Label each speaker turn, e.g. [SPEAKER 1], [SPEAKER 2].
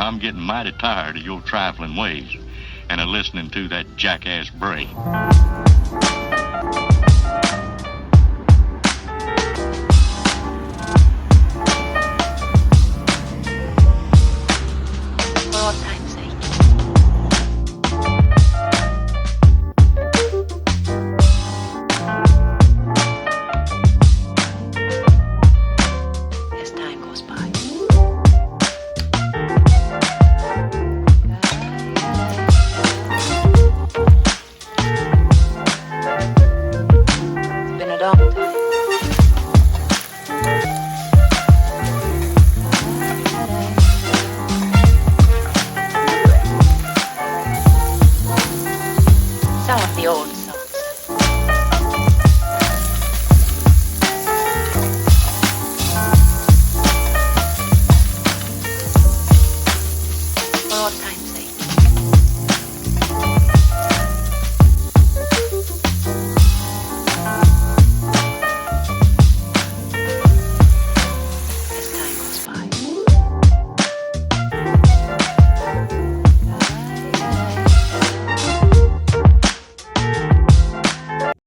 [SPEAKER 1] Now, I'm getting mighty tired of your trifling ways and of listening to that jackass Bray.
[SPEAKER 2] For all time's sake. As time goes by. It's been a long time. Some of the old songs. For all time.